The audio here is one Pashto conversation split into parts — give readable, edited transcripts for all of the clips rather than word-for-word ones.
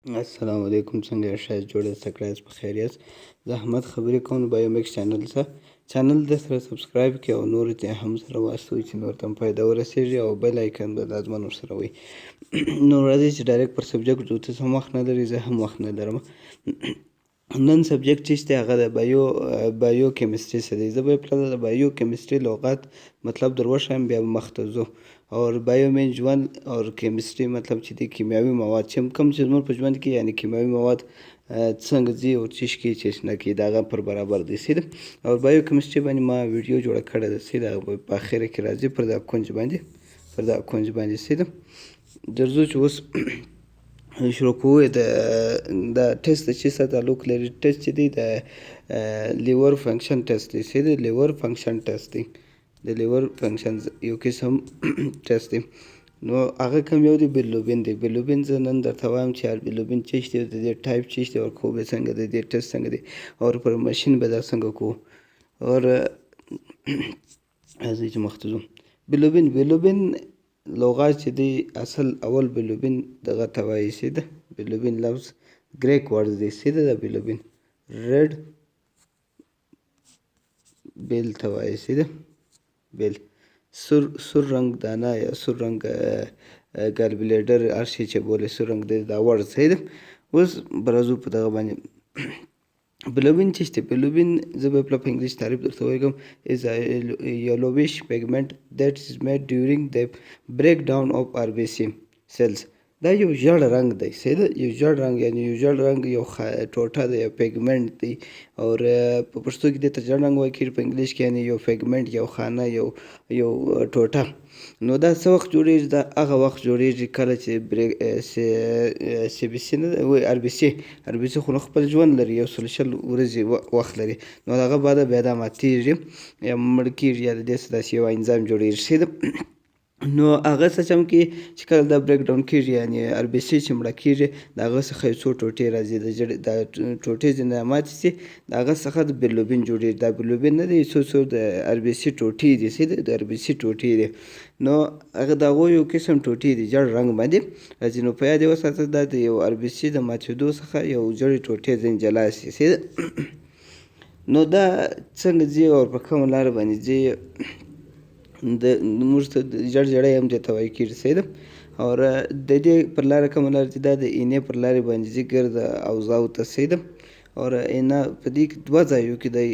السلام علیکم، څنګه یاست؟ ښایست جوړ یاست؟ تکړه یاست؟ په خیر یاست؟ زه احمد خبرې کوم د بایومیکس چینل د سره سبسکرایب کړئ او نورو ته هم سره واستوئ چې نور ته هم فایده ورسېږي او بیل آیکن به لازما ورسره وي. نو راځئ چې ډایرکټ پر سبجیکټ ځو. ته هم وخت نه لرې، زه هم وخت نه لرم. نن سبجیکट چیز دی هغه د بایو کیمستري څه دی. زه به پرته د بایو کیمستري لغت مطلب در وښیم، بیا به مخ ته ځو. اور بایو مین ژوند اور کیمستري مطلب چې دی کیمیاوي مواد چې کوم چې زموږ په ژوند کې یعنې کیمیاوي مواد څنګه ځي او څه شي کوي څه نه کوي د هغه پر برابر دی سي ده. او بایو کیمستري باندې ما ویډیو جوړه کړې ده سي ده، په اخره کې راځي پر دا کونج باندې سي ده. درځو چې اوس شروع کوو. د ټیسټ د چی سره تعلق لري. ټیسټ چې دی د لیور فنکشن ټیسټ دی سي ده. لیور فنکشن ټیسټ دی، د لیور فنکشن یو قسم ټیسټ دی. نو هغه کوم یو دی؟ بیلروبین دی. بیلروبین زه نن درته وایم چې بیلروبین څه شی دی، د دې ټایپ څه شی دی، او خوب یې څنګه دی، د دې ټیسټ څنګه دی، او پر ماشین به دا څنګه کوو. اور راځئ چې مخته ځو. بیلروبین لغات چې دی اصل اول بیلروبین دغه ته وایي سي ده. بیلروبین لفظ ګریک ورډ دی سي ده. د بیلروبین ریډ بیل ته وایي سي ده. بیل سور رنګ دانه یا سور رنګ ګالبلیډر هر شی چې بولې سور رنګ دی دا ورډ صحیح ده. اوس به راځو په دغه باندې. بیلروبین څه شی دی؟ بیلروبین زه به په انګلیش تعریف درته ولیکم. is a yellowish pigment that is made during the breakdown of RBC cells. دا یو ژیړ رنګ دی صحیح ده. یو ژیړ رنګ یعنې یو ژیړ رنګ یو ټوټه ده، یو پیګمنټ دی. اور په پښتو کې دې ته ژیړ رنګ وایي کېږي، په انګلیش کې یعنې یو پیګمنټ، یو خانه، یو ټوټه. نو دا څه وخت جوړېږي؟ دا هغه وخت جوړېږي کله چې سی بي سی نه آر بي سي خو نو خپل ژوند لري، یو سل شل ورځې وخت لري. نو د هغه بعده بیا دا ماتېږي یا مړ کېږي یا د دې څه داسې یو انزایم جوړېږي صحیح ده. نو هغه څه چم کې چې کله دا بریک ډاون کېږي یعنې آر بي سي چې مړه کېږي د هغه څخه یو څو ټوټې راځي. د ټوټې ځینې ماتې سي د هغه څخه د بیلروبین جوړېږي. دا بیلروبین نه دی، څو د آر بي سي ټوټې دي صحیح ده. د آر بي سي ټوټې دي. نو هغه د هغو یو قسم ټوټې دي ژیړ رنګ باندې راځي. نو په یاد یې وساته دا د یو آر بي سي د ماتېدو څخه یو ژیړې ټوټې ځینې جلا سي صحیح ده. نو دا څنګه ځي او په کومه لاره باندې ځي؟ موږ ته ژړ هم دې ته وایي کېږي صحیح ده. اور د دې پر لاره کومه لاره ځي؟ دا د اینې پر لارې باندې ځي ګرد اوضاعو ته صحیح ده. اور اینه په دې کې دوه ځایو کې دی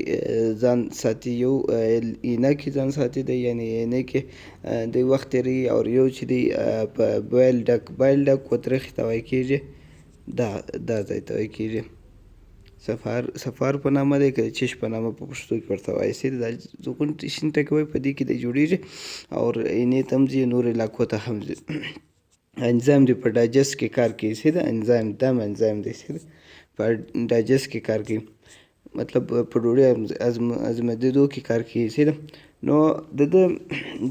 ځان ساتي. یو اینه کې ځان ساتي دی یعنې اینې کې دی وخت تېروي. اور یو چې دی په بایل ډک وترخې ته وایي کېږي. دا ځای ته وایي کېږي سفار په نامه دی، که د چش په نامه په پښتو کې ورته وایي صحیح ده. دا زغون شین ټکی وایي په دې کې دی جوړېږي. اور اینې ته هم ځي، نورو علاقو ته هم ځي. انزایم دی په ډایجست کې کار کوي صحیح ده. انزایم دم انزایم دی صحیح ده، په ډایجست کې کار کوي، مطلب په ډوډۍ هضمېدو کې کار کوي صحیح ده. نو د ده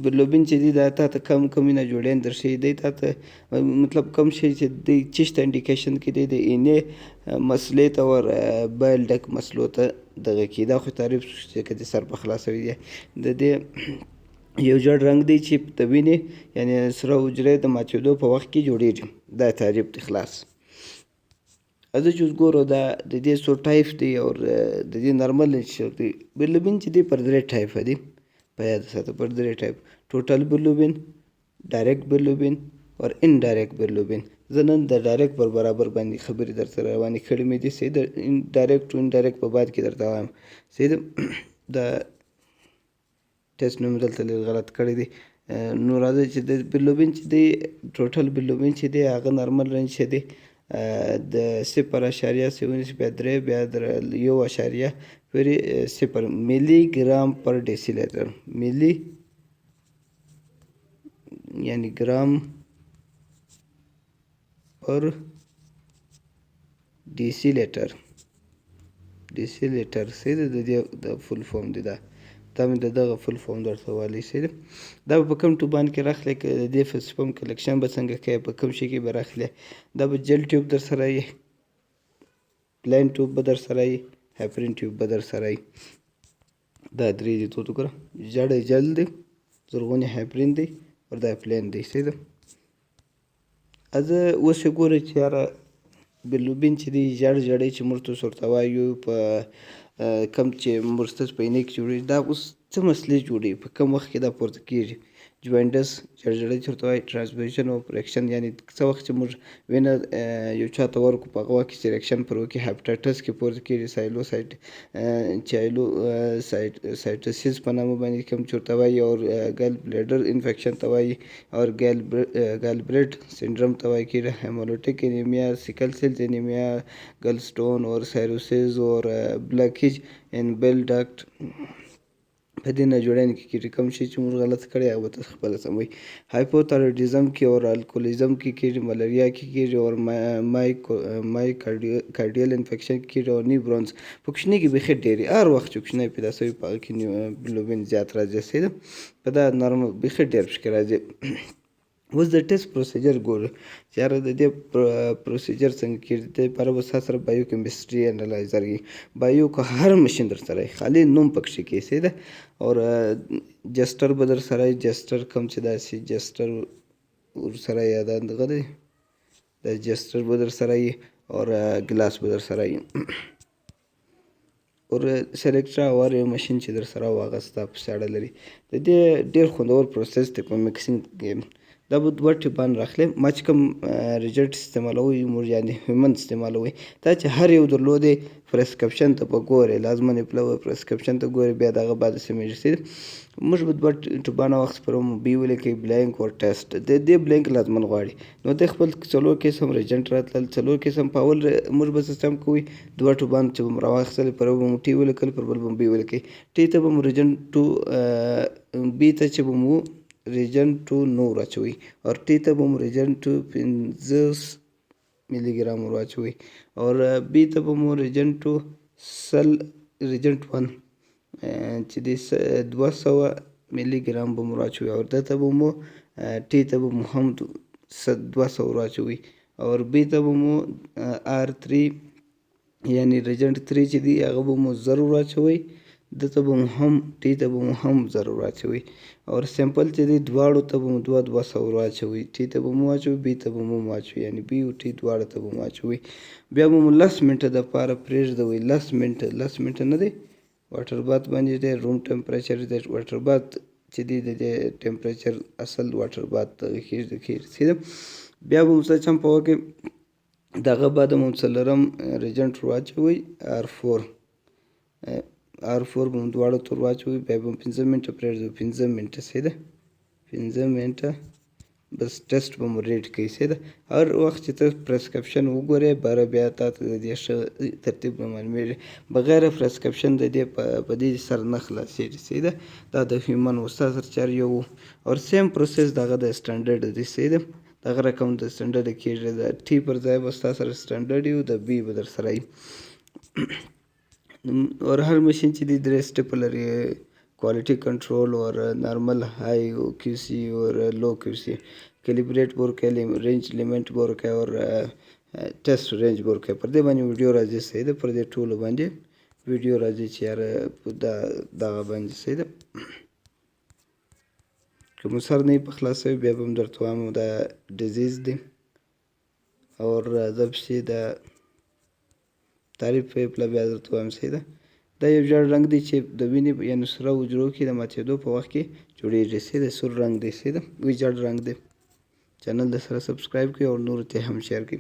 بیلروبین چې دی دا تا ته کم وینه جوړین درښیي. دی تا ته مطلب کوم شی چې دی چش ته انډیکیشن کې دی د اینې مسلې ته ور بایل ډک مسلو ته دغه کې. دا خو تعریف چې که دې سر په خلاصوي دی. د دې یو ژیړ رنګ دی چې د وینې یعنې سره حجرې د ماتېدو په وخت کې جوړېږي. دا تعریف دی خلاص. راځه چې اوس ګورو دا د دې څو ټایپ دی اور د دې نارمل نیچر دی. بیلروبین چې دی پر درې ټایپه دی، په یاد ساته پر درې ټایپ: ټوټل بیلروبین، ډایرکټ بیلروبین اور انډایرکټ بیلروبین. زه نن د ډایرکټ پر برابر باندې خبرې درته روانې کړې مې دي صحیح ده. ډایرکټ او انډایرکټ په بعد کې درته وایم صحیح ده. دا ټیسټ مې دلته لږ غلط کړی دی. نو راځئ چې د بیلروبین چې دی ټوټل بیلروبین چې دی هغه نارمل رنج چې دی د 0.03 بیا 3 بیا 1.0 میلی ګرام پر ډیسی لیټر. میلی یعنی ګرام پر ډیسی لیټر صحیح ده. د دې د فل فارم دی دا مې د دغه فل فارم درته والی صحیح ده. دا به په کوم ټوبان کې راخلې، که د دې سپم کلکشن به څنګه کوې، په کوم شي کې به راخلې. دا به جل ټیوب در سره وي، پلین ټیوب به در سره وي، هیپرین ټیوب به در سره وي. دا درې دي. تو وګوره ژړ جل دی، زرغونې هیپرین دی اور دا پلین دی صحیح ده. زه اوس یې ګوره چې یاره بیلروبین چې دی ژړ ژړی چې موږ ته ورته وایو په کم چې مرستز په اینې کې جوړېږي دا اوس څه مسلې جوړوي په کوم وخت کې دا پورته کېږي جوینډس ژړ چې ورته وایي ټرانسمیشن او ریاکشن یعنې څه وخت چې موږ وینه یو چا ته ورکړو په هغه وخت کې چې ریاکشن پر وکړي هیپاټایټس کې پورته کېږي سایټوسیس په نامه باندې کوم چې ورته وایي او ګل بلیډر انفیکشن ته وایي और गैलब्रेट सिंड्रोम ته وایي کېږي हेमोलिटिक انیمیا sickle cell انیمیا गल स्टोन और साइरोसिस और ब्लैकेज इन बेल डक्ट په دې ناجوړیانو کې کېږي کوم شی چې موږ غلط کړی هغه به تاسو خپله سموئ هایپوتایرویډیزم کې اور الکوهولیزم کې کېږي ملیریا کې کېږي اور مایکارډیل انفیکشن کې کېږي اور نیورونز په کوچني کې بیخي ډېرې هر وخت چې کوچنی پیدا سوي په هغه کې بیلروبین زیات راځي صحیح ده په دا نرمه بیخي ډېر پکې راځي اوس د ټیسټ پروسیجر ګورو چې یاره د دې پروسیجر څنګه کېږي د دې لپاره به ستاسو سره بایو کیمستري انالایزر وي بایو که هر مشین در سره وي خالي نوم پکښې کې صحیح ده اور جسټر به در سره وي جسټر کوم چې داسې جسټر ورسره یا دغه دی د جسټر به در سره وي اور ګلاس به در سره وي اور سلیکټر اور یو مشین چې در سره و هغه ستا پسې اړه لري د دې ډېر خوندور پروسس دی په میکسینګ کې دا به دوه ټیپان راخلي ما چې کوم ریجلټ استعمالوي موږ یعنې هیومن استعمالوي دا چې هر یو درلودې پرسکرپشن ته به ګورې لازمن پلوه پرسکرپشن ته ګورې بیا د هغه بعد سمیږي موږ به دوه ټیپانه وخت سپرو بي ولیکئ بلینک اور ټیسټ د دې بلینک لازمن غواړي نو د خپل څلور قسم ریجنټ راتلل څلور قسم په اول موږ به سیسټم کوي دوه ټوبان چې به مو راواخیستل پر یو به مو ټي ولیکل پر بل به مو بي ولیکئ ټي ته به مو ریجنټ ټو بي ته چې به مو ریجنټ ټو نو واچوئ اور ټي ته به مو ریجنټ ټو 50 ملي ګرام ور واچوئ اور بي ته به مو ریجنټ ټو سل ریجنټ 1 چې د 200 ملي ګرام به مو واچوئ اور ده ته به مو ټي ته به مو هم 200 ور واچوئ اور بي ته به مو R3 یعنی ریجنټ 3 چې دی هغه به مو 0 ور واچوئ دته به مو هم ټي ته به مو هم 0 ور واچوئ اور سیمپل چې دی دواړو ته به مو 200 ور واچوئ ټي ته به مو واچوئ بي ته به مو واچوئ یعنی بي او ټي دواړه ته به مو واچوئ بیا به مو 10 منټه دپاره پرېږدوئ 10 منټه نه دی واټر بات باندې دی روم ټمپریچر دی واټر بات چې دی د دې ټمپریچر اصل واټر بات کېږي بیا به مو څه چمپه وکړئ دغه بعد مو څلورم ریجنټ ور واچوئ R4 به مو دواړو ته ور واچوئ بیا به مو 15 منټه پرېږدوئ 15 منټه صحیح ده 15 منټه بس ټیسټ به مو ریډ کوي صحیح ده هر وخت چې ته پرسکرپشن وګورې بیا تا ته د دې ښه ترتیب به معلومېږي بغیر پرسکرپشن د دې په دې سر نه خلاصېږي صحیح ده دا د هیومن وستا سره چار یو اور سیم پروسس دغه د سټنډرډ دی صحیح ده دغه رقم د سټنډرډ کېږي د ټي پر ځای به ستا سره سټنډرډ وي د بي به در سره وي और हर मशीन چې دی درې سټیپه لري क्वालिटी कंट्रोल और नॉर्मल हाई क्यूसी और लो क्यूसी कैलिब्रेट बोर के रेंज लिमिट बोर के और टेस्ट रेंज बोर के पर दې باندې ویډیو راځي صحیح ده پر دې ټولو باندې ویډیو راځي چې یاره دغه باندې صحیح ده که مو سر نه په خلاصوي بیا به هم درته وایم دا ډیزیز دی اور زه پسې د تعریف په پله بیا درته وایم صحیح ده دا یو ژړ رنګ دی چې د وینې یعنې سره حجرو کې د ماتېدو په وخت کې جوړېږي صحیح ده سور رنګ دی صحیح ده وی ژړ رنګ دی چینل د سره سبسکرایب کړئ او نورو ته هم شیر کړئ